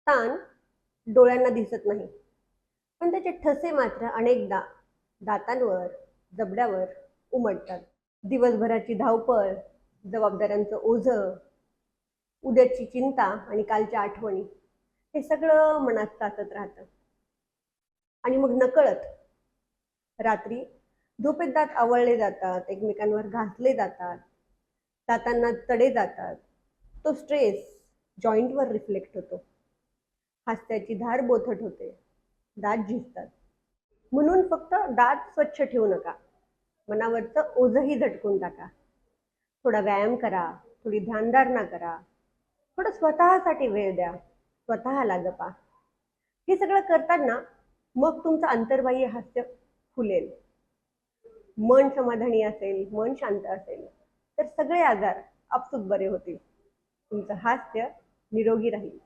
ताण डोळ्यांना दिसत नाही, पण त्याचे ठसे मात्र अनेकदा दातांवर, जबड्यावर उमटतात. दिवसभराची धावपळ, जबाबदाऱ्यांचं ओझं, उद्याची चिंता आणि कालच्या आठवणी हे सगळं मनात साचत राहतं. आणि मग नकळत रात्री झोपेत दात आवळले जातात, एकमेकांवर घासले जातात, दातांना तडे जातात. तो स्ट्रेस जॉईंटवर रिफ्लेक्ट होतो. हास्याची धार बोथट होते, दात झिजतात. म्हणून फक्त दात स्वच्छ ठेवू नका, मनावरचं ओझंही झटकून टाका. थोडा व्यायाम करा, थोडी ध्यानधारणा करा, थोडं स्वतःसाठी वेळ द्या, स्वतःला जपा. हे सगळं करताना मग तुमचं अंतर्बाह्य हास्य फुलेल. मन समाधानी असेल, मन शांत असेल, तर सगळे आजार आपसूक बरे होतील. तुमचं हास्य निरोगी राहील.